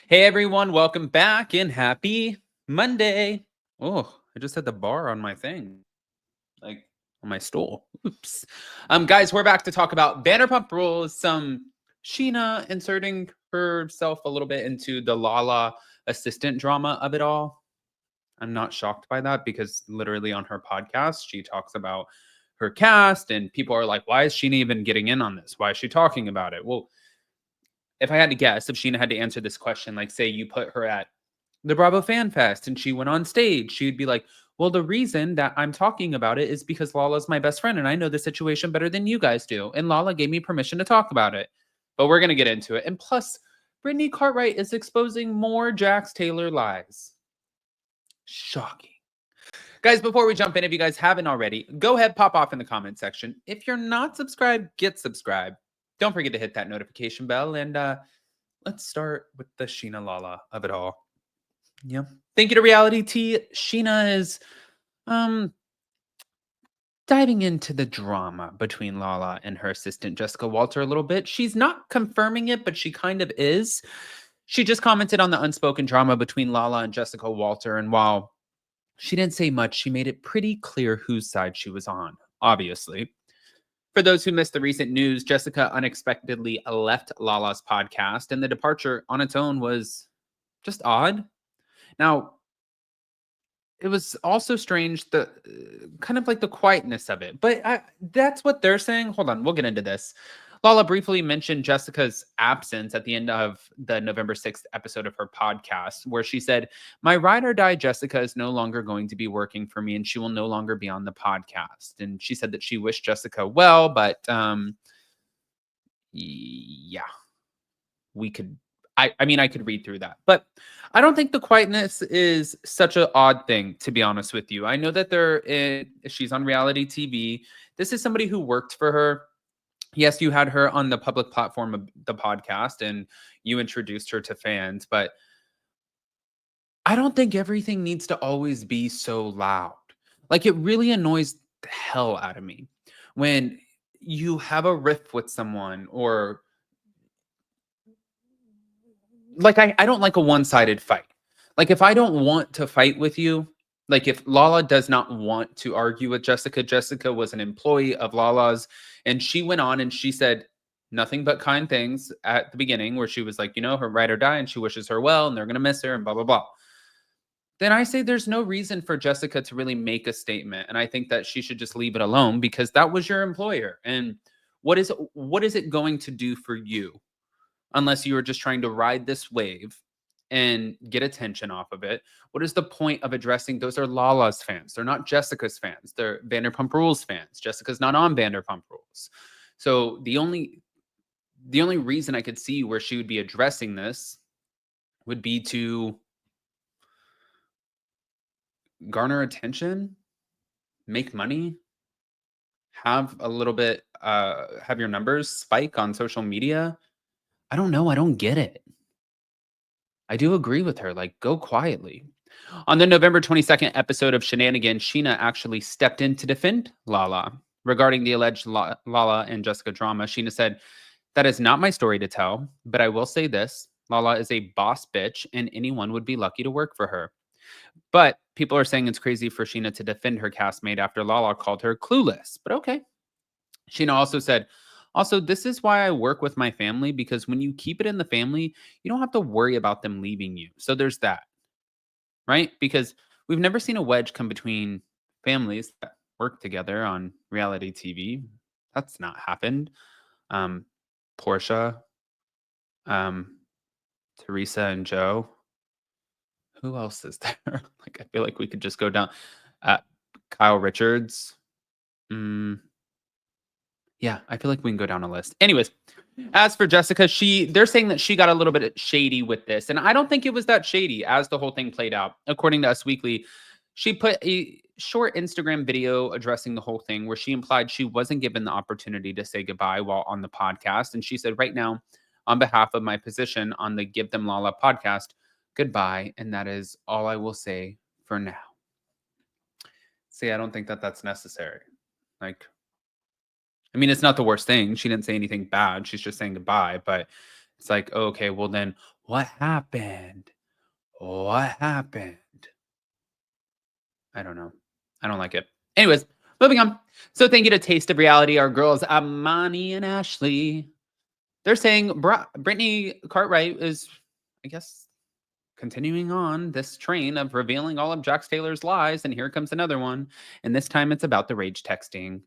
Hey everyone, welcome back and happy Monday. Oh, I just had the bar on my thing, like on my stool. Oops. Guys, we're back to talk about Vanderpump Rules, some Sheena inserting herself a little bit into the Lala assistant drama of it all. I'm not shocked by that because literally on her podcast, she talks about her cast, and people are like, why is Sheena even getting in on this? Why is she talking about it? Well, if I had to guess, if Sheena had to answer this question, like say you put her at the Bravo Fan Fest and she went on stage, she'd be like, well, the reason that I'm talking about it is because Lala's my best friend and I know the situation better than you guys do. And Lala gave me permission to talk about it. But we're going to get into it. And plus, Brittany Cartwright is exposing more Jax Taylor lies. Shocking. Guys, before we jump in, if you guys haven't already, go ahead, pop off in the comment section. If you're not subscribed, get subscribed. Don't forget to hit that notification bell. And let's start with the Sheena Lala of it all. Yep. Thank you to Reality T. Sheena is diving into the drama between Lala and her assistant Jessica Walter a little bit. She's not confirming it, but she kind of is. She just commented on the unspoken drama between Lala and Jessica Walter, and while she didn't say much, she made it pretty clear whose side she was on, obviously. For those who missed the recent news, Jessica unexpectedly left Lala's podcast, and the departure on its own was just odd. Now, it was also strange, the kind of like the quietness of it. But that's what they're saying. Hold on, we'll get into this. Lala briefly mentioned Jessica's absence at the end of the November 6th episode of her podcast, where she said, my ride or die Jessica is no longer going to be working for me and she will no longer be on the podcast. And she said that she wished Jessica well, but yeah, we could I mean, I could read through that, but I don't think the quietness is such an odd thing, to be honest with you. I know that she's on reality TV. This is somebody who worked for her. Yes, you had her on the public platform of the podcast and you introduced her to fans, but I don't think everything needs to always be so loud. Like, it really annoys the hell out of me when you have a riff with someone, or like I don't like a one-sided fight. Like if I don't want to fight with you, like if Lala does not want to argue with Jessica, Jessica was an employee of Lala's and she went on and she said nothing but kind things at the beginning, where she was like, her ride or die and she wishes her well and they're going to miss her and blah blah blah. Then I say there's no reason for Jessica to really make a statement, and I think that she should just leave it alone because that was your employer. And what is it going to do for you, unless you are just trying to ride this wave and get attention off of it? What is the point of addressing? Those are Lala's fans. They're not Jessica's fans. They're Vanderpump Rules fans. Jessica's not on Vanderpump Rules. So the only reason I could see where she would be addressing this would be to garner attention, make money, have a little bit have your numbers spike on social media. I don't know. I don't get it. I do agree with her. Like, go quietly. On the November 22nd episode of Shenanigans, Sheena actually stepped in to defend Lala. Regarding the alleged Lala and Jessica drama, Sheena said, that is not my story to tell, but I will say this. Lala is a boss bitch, and anyone would be lucky to work for her. But people are saying it's crazy for Sheena to defend her castmate after Lala called her clueless. But okay. Sheena also said, also, this is why I work with my family, because when you keep it in the family, you don't have to worry about them leaving you. So there's that, right? Because we've never seen a wedge come between families that work together on reality TV. That's not happened. Portia, um, Teresa and Joe. Who else is there? Like, I feel like we could just go down. Kyle Richards. Yeah, I feel like we can go down a list. Anyways, as for Jessica, they're saying that she got a little bit shady with this, and I don't think it was that shady as the whole thing played out. According to Us Weekly, she put a short Instagram video addressing the whole thing where she implied she wasn't given the opportunity to say goodbye while on the podcast. And she said, right now, on behalf of my position on the Give Them Lala podcast, goodbye. And that is all I will say for now. See, I don't think that that's necessary. Like, I mean, it's not the worst thing. She didn't say anything bad. She's just saying goodbye. But it's like, okay, well then What happened? What happened? I don't know. I don't like it. Anyways, moving on. So thank you to Taste of Reality, our girls, Amani and Ashley. They're saying Brittany Cartwright is, I guess, continuing on this train of revealing all of Jax Taylor's lies, and here comes another one. And this time it's about the rage texting.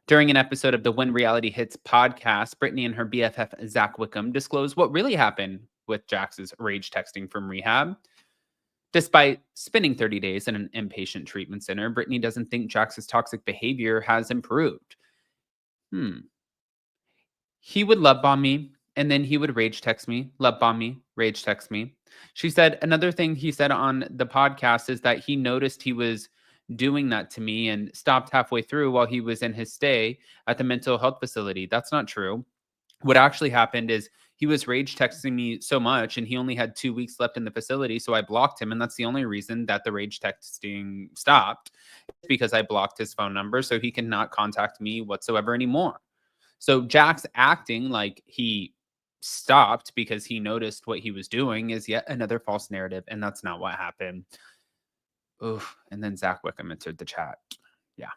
During an episode of the When Reality Hits podcast, Brittany and her BFF Zach Wickham disclosed what really happened with Jax's rage texting from rehab. Despite spending 30 days in an inpatient treatment center, Brittany doesn't think Jax's toxic behavior has improved. He would love bomb me, and then he would rage text me, love bomb me, rage text me. She said another thing he said on the podcast is that he noticed he was doing that to me and stopped halfway through while he was in his stay at the mental health facility. That's not true. What actually happened is he was rage texting me so much, and he only had 2 weeks left in the facility, so I blocked him, and that's the only reason that the rage texting stopped, because I blocked his phone number so he cannot contact me whatsoever anymore. So Jax acting like he stopped because he noticed what he was doing is yet another false narrative, and that's not what happened. Oof. And then Zach Wickham entered the chat. Yeah.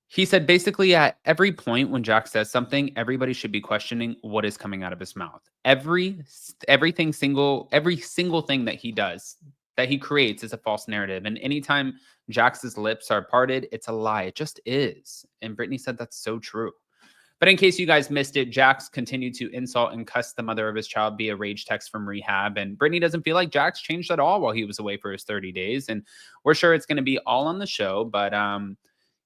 He said basically at every point when Jax says something, everybody should be questioning what is coming out of his mouth. Every single thing that he does, that he creates, is a false narrative. And anytime Jax's lips are parted, it's a lie. It just is. And Brittany said that's so true. But in case you guys missed it, Jax continued to insult and cuss the mother of his child via rage text from rehab. And Brittany doesn't feel like Jax changed at all while he was away for his 30 days. And we're sure it's going to be all on the show. But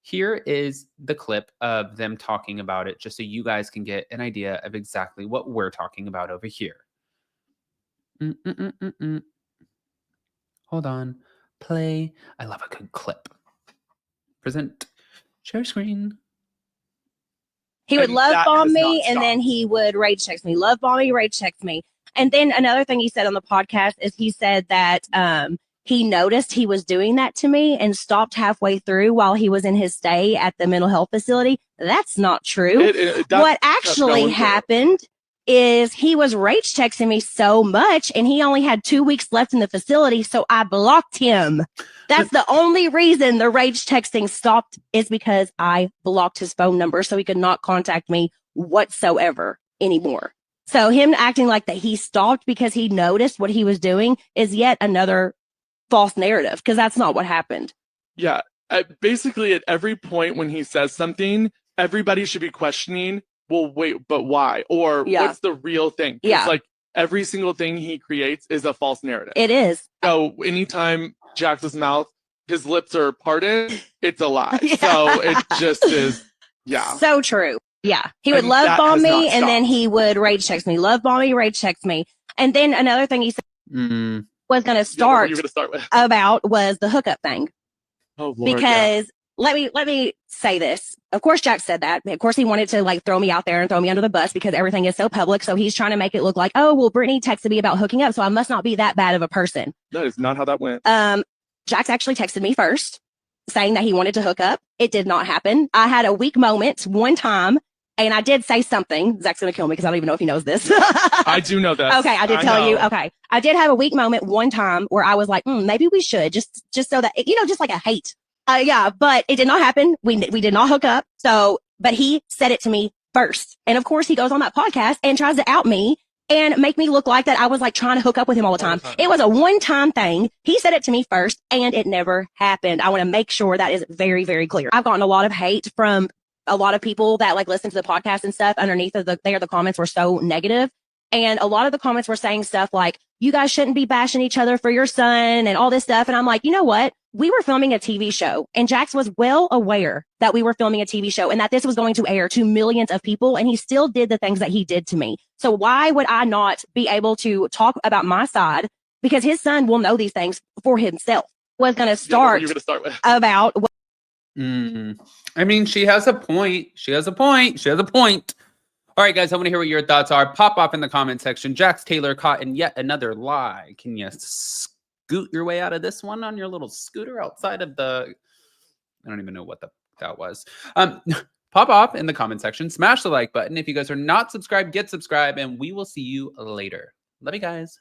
here is the clip of them talking about it, just so you guys can get an idea of exactly what we're talking about over here. Hold on. Play. I love a good clip. Present. Share screen. He would love bomb me, and then he would rage text me. Love bomb me, rage text me. And then another thing he said on the podcast is he said that he noticed he was doing that to me and stopped halfway through while he was in his stay at the mental health facility. That's not true. What actually happened is he was rage texting me so much, and he only had 2 weeks left in the facility, so I blocked him. That's the only reason the rage texting stopped, is because I blocked his phone number so he could not contact me whatsoever anymore. So him acting like that he stopped because he noticed what he was doing is yet another false narrative, because that's not what happened. Yeah. Basically, at every point when he says something, everybody should be questioning, well, wait, but why? Or what's the real thing? It's like every single thing he creates is a false narrative. It is. So anytime Jax's mouth, his lips are parted, it's a lie. So it just is, so true. Yeah. He would love bomb me, and then he would rage text me. Love bomb me, rage text me. And then another thing he said was going to start about was the hookup thing. Oh, Lord, because let me say this. Of course, Jax said that. Of course, he wanted to like throw me out there and throw me under the bus because everything is so public. So he's trying to make it look like, oh, well, Brittany texted me about hooking up, so I must not be that bad of a person. That is not how that went. Jax actually texted me first saying that he wanted to hook up. It did not happen. I had a weak moment one time, and I did say something. Zach's going to kill me because I don't even know if he knows this. I do know that. Okay, I did tell you. Okay. I did have a weak moment one time where I was like, maybe we should just so that, just like a hate. But it did not happen. We did not hook up. So, but he said it to me first. And of course he goes on that podcast and tries to out me and make me look like that I was like trying to hook up with him all the time. It was a one-time thing. He said it to me first, and it never happened. I want to make sure that is very, very clear. I've gotten a lot of hate from a lot of people that like listen to the podcast and stuff. Underneath of the comments were so negative. And a lot of the comments were saying stuff like, you guys shouldn't be bashing each other for your son and all this stuff. And I'm like, you know what? We were filming a TV show, and Jax was well aware that we were filming a TV show and that this was going to air to millions of people. And he still did the things that he did to me. So why would I not be able to talk about my side? Because his son will know these things for himself. Was going to start about. I mean, she has a point. She has a point. All right, guys, I want to hear what your thoughts are. Pop off in the comment section. Jax Taylor caught in yet another lie. Can you scoot your way out of this one on your little scooter outside of the... I don't even know what that was. pop off in the comment section, smash the like button. If you guys are not subscribed, get subscribed, and we will see you later. Love you guys.